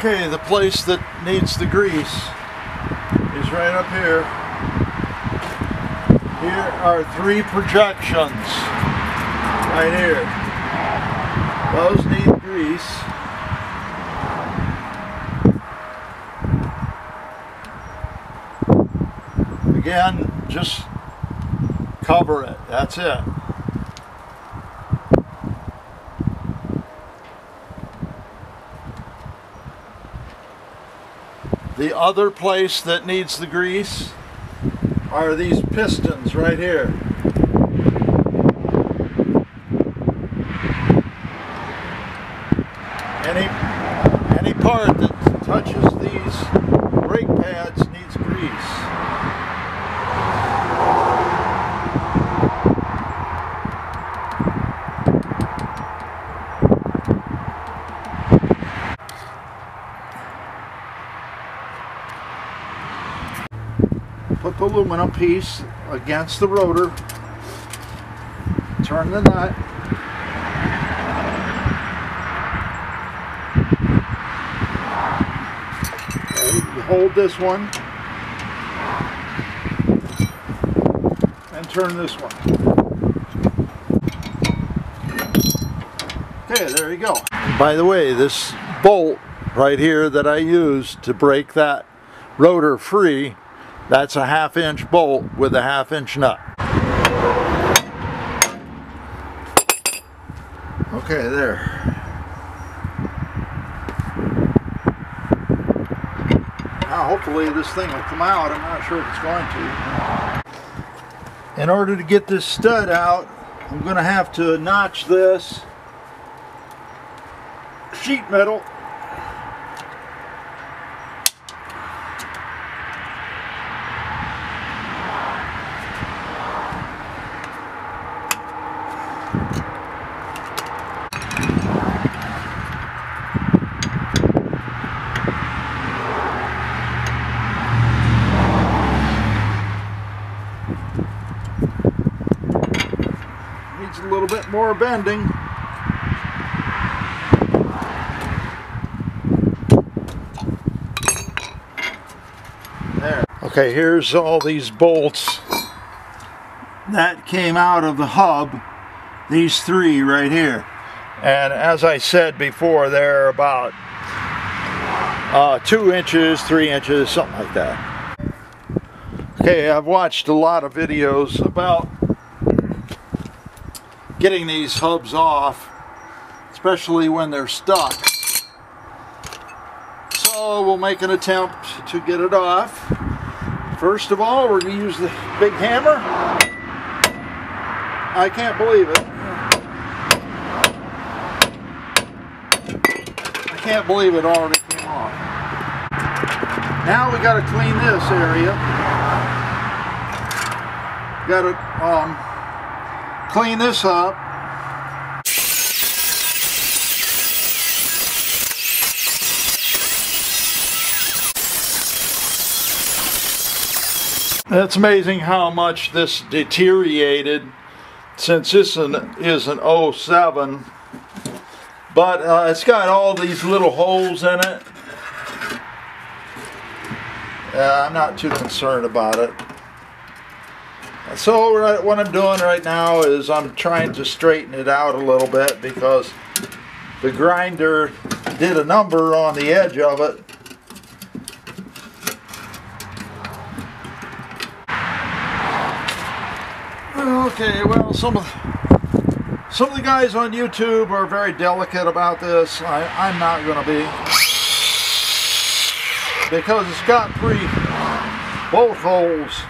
Okay, the place that needs the grease is right up here. Here are 3 projections right here. Those need grease. Again, just cover it. That's it. The other place that needs the grease are these pistons right here. Any part that touches these brake pads needs grease. Put the aluminum piece against the rotor, turn the nut, okay, you hold this one and turn this one. Okay, there you go. By the way, this bolt right here that I used to break that rotor free, that's a 1/2 inch bolt with a 1/2 inch nut. Okay, there. Now hopefully this thing will come out. I'm not sure if it's going to. In order to get this stud out, I'm going to have to notch this sheet metal . Needs a little bit more bending. There. Okay, here's all these bolts that came out of the hub. These 3 right here. And as I said before, they're about 2 inches, 3 inches, something like that. Okay, I've watched a lot of videos about getting these hubs off, especially when they're stuck. So we'll make an attempt to get it off. First of all, we're going to use the big hammer. I can't believe it. I can't believe it already came off. Now we got to clean this area. Got to clean this up. It's amazing how much this deteriorated since this is an 07, but it's got all these little holes in it. I'm not too concerned about it. So what I'm doing right now is I'm trying to straighten it out a little bit because the grinder did a number on the edge of it. Okay, well, some of the guys on YouTube are very delicate about this. I'm not going to be, because it's got 3 bolt holes.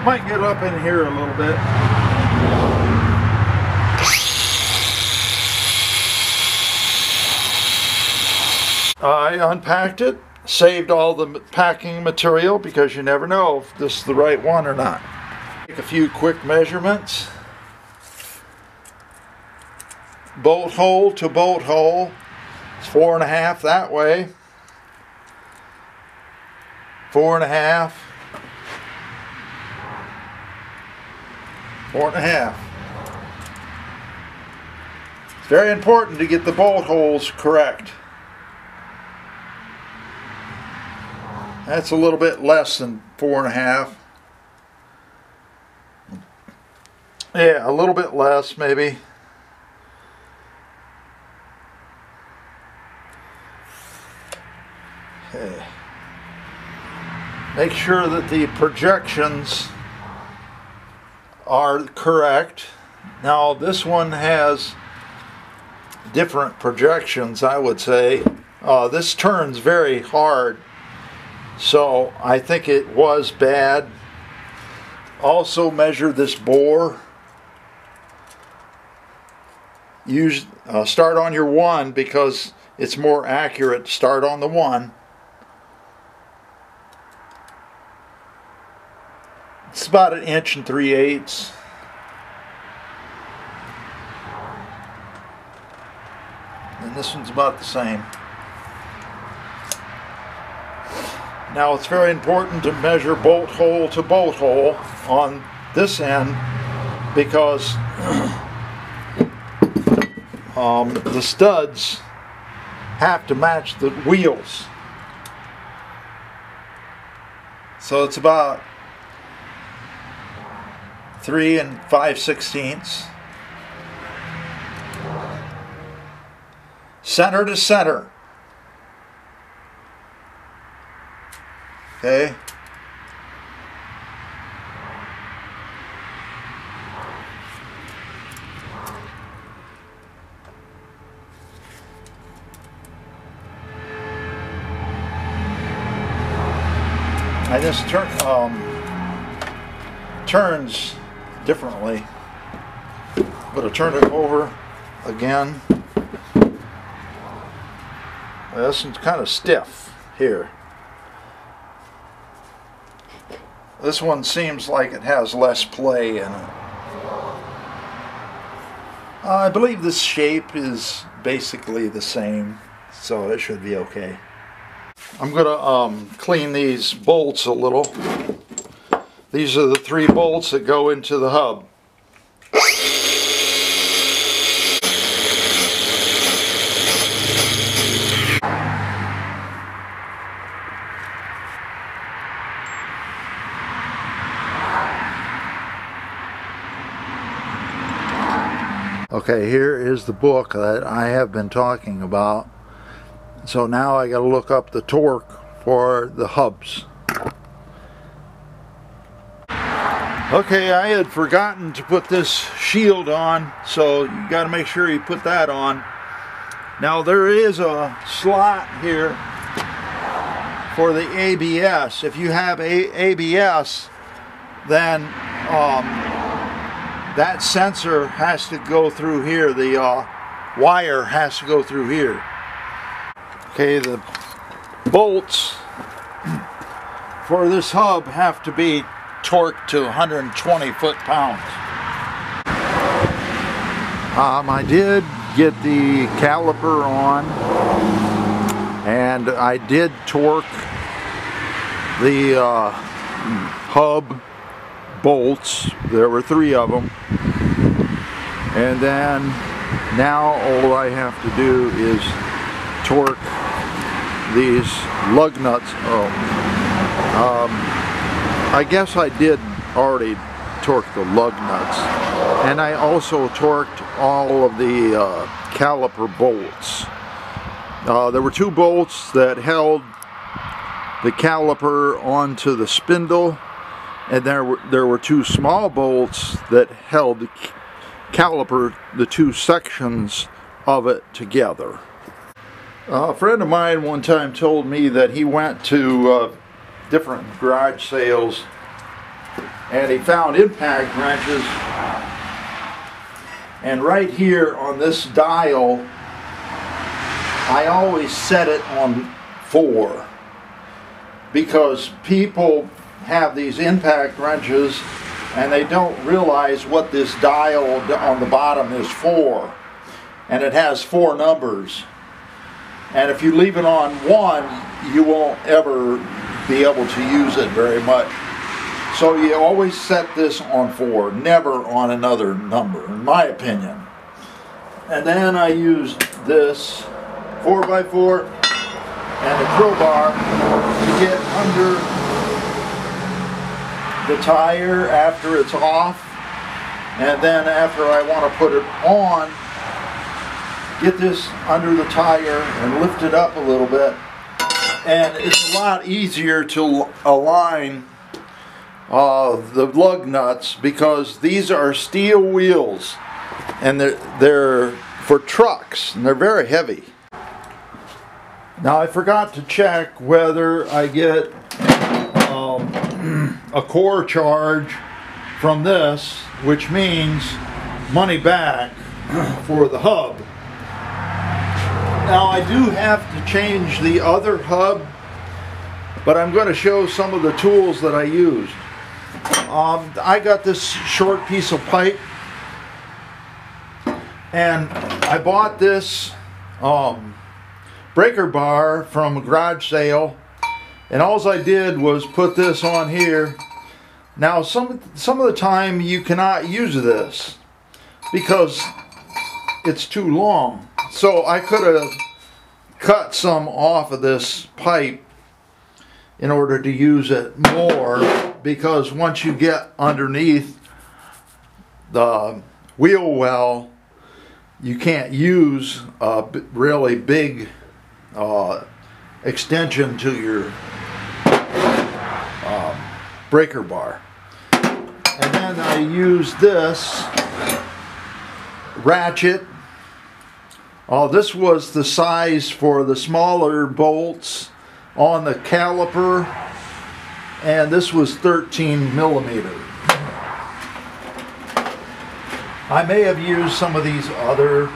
Might get up in here a little bit. I unpacked it. Saved all the packing material because you never know if this is the right one or not. Take a few quick measurements. Bolt hole to bolt hole. It's 4.5 that way. 4.5. 4.5. Very important to get the bolt holes correct. That's a little bit less than 4.5. Yeah, a little bit less maybe. Okay. Make sure that the projections are correct. Now this one has different projections, I would say. This turns very hard, so I think it was bad. Also measure this bore. Start on your 1 because it's more accurate to start on the 1. It's about 1 3/8 inches. And this one's about the same. Now it's very important to measure bolt hole to bolt hole on this end because the studs have to match the wheels. So it's about 3 5/16. Center to center. Okay. I just turns differently. I'm going to turn it over again. This one's kind of stiff here. This one seems like it has less play in it. I believe this shape is basically the same, so it should be okay. I'm going to clean these bolts a little. These are the 3 bolts that go into the hub. Okay, here is the book that I have been talking about. So now I got to look up the torque for the hubs. Okay, I had forgotten to put this shield on, so you got to make sure you put that on. Now there is a slot here for the ABS. If you have ABS, then that sensor has to go through here. The wire has to go through here. Okay, the bolts for this hub have to be torqued to 120 foot-pounds. I did get the caliper on, and I did torque the hub bolts. There were 3 of them, and then now all I have to do is torque these lug nuts. I guess I did already torque the lug nuts, and I also torqued all of the caliper bolts. There were 2 bolts that held the caliper onto the spindle, and there were 2 small bolts that held the caliper, the 2 sections of it together. A friend of mine one time told me that he went to different garage sales and he found impact wrenches, and right here on this dial I always set it on 4 because people have these impact wrenches and they don't realize what this dial on the bottom is for, and it has 4 numbers, and if you leave it on 1 you won't ever be able to use it very much. So you always set this on 4, never on another number, in my opinion. And then I used this 4x4 and a crowbar to get under the tire after it's off. And then after I want to put it on, get this under the tire and lift it up a little bit. And it's a lot easier to align the lug nuts because these are steel wheels and they're for trucks and they're very heavy. Now I forgot to check whether I get a core charge from this, which means money back for the hub. Now I do have to change the other hub, but I'm going to show some of the tools that I used. I got this short piece of pipe, and I bought this breaker bar from a garage sale, and all I did was put this on here. Now some of the time you cannot use this because it's too long, so I could have cut some off of this pipe in order to use it more, because once you get underneath the wheel well, you can't use a really big extension to your breaker bar. And then I use this ratchet. This was the size for the smaller bolts on the caliper, and this was 13 millimeter. I may have used some of these other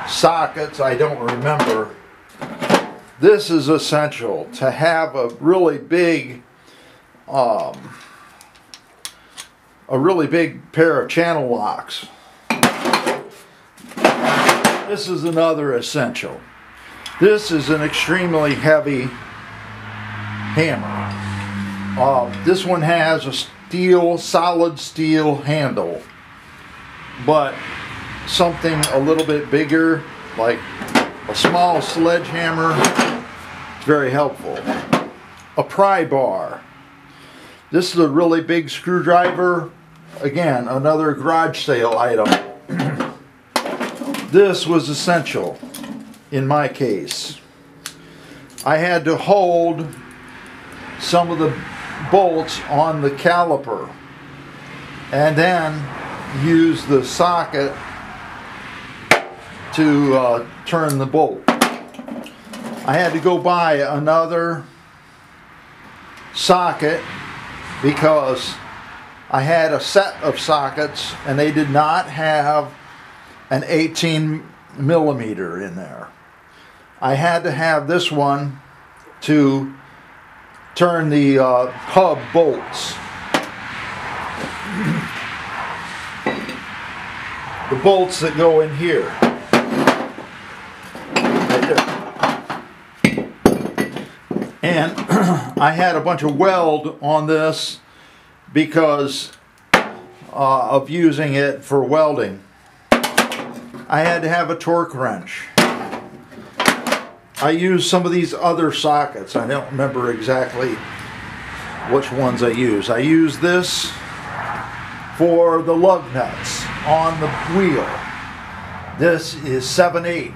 sockets, I don't remember. This is essential to have a really big pair of channel locks. This is another essential. This is an extremely heavy hammer. This one has a solid steel handle, but something a little bit bigger, like a small sledgehammer, is very helpful. A pry bar. This is a really big screwdriver. Again, another garage sale item. This was essential in my case. I had to hold some of the bolts on the caliper and then use the socket to turn the bolt. I had to go buy another socket because I had a set of sockets and they did not have an 18 millimeter in there. I had to have this one to turn the hub bolts. The bolts that go in here. Right there. And I had a bunch of weld on this because of using it for welding. I had to have a torque wrench. I used some of these other sockets. I don't remember exactly which ones I used. I used this for the lug nuts on the wheel. This is 7/8.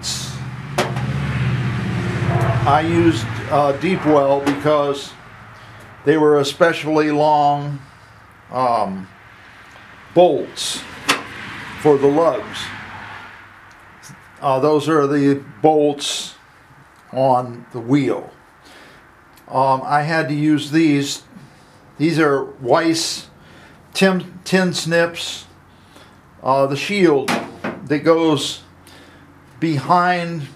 I used deep well because they were especially long bolts for the lugs. Those are the bolts on the wheel. I had to use these. These are Weiss tin snips. The shield that goes behind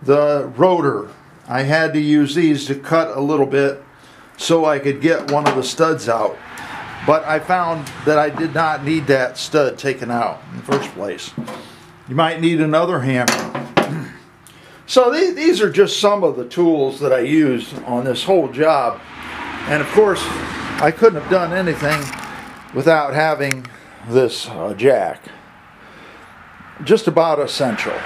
the rotor. I had to use these to cut a little bit so I could get one of the studs out. But I found that I did not need that stud taken out in the first place. You might need another hammer. So these are just some of the tools that I used on this whole job. And of course, I couldn't have done anything without having this jack. Just about essential.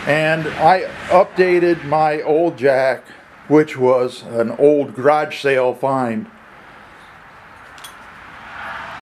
And I updated my old jack, which was an old garage sale find,